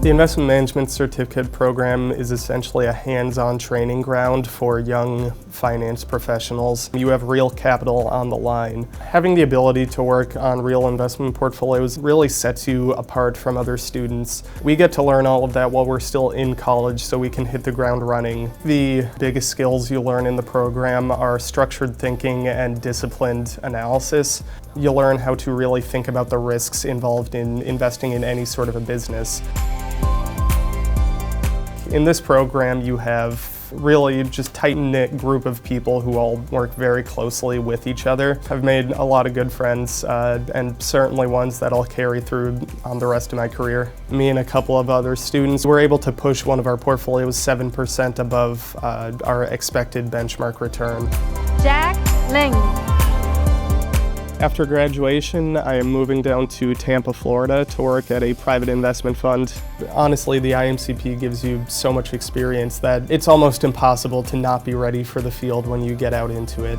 The Investment Management Certificate program is essentially a hands-on training ground for young finance professionals. You have real capital on the line. Having the ability to work on real investment portfolios really sets you apart from other students. We get to learn all of that while we're still in college, so we can hit the ground running. The biggest skills you learn in the program are structured thinking and disciplined analysis. You'll learn how to really think about the risks involved in investing in any sort of a business. In this program, you have really just tight-knit group of people who all work very closely with each other. I've made a lot of good friends and certainly ones that I'll carry through on the rest of my career. Me and a couple of other students were able to push one of our portfolios 7% above our expected benchmark return. Jack Ling. After graduation, I am moving down to Tampa, Florida to work at a private investment fund. Honestly, the IMCP gives you so much experience that it's almost impossible to not be ready for the field when you get out into it.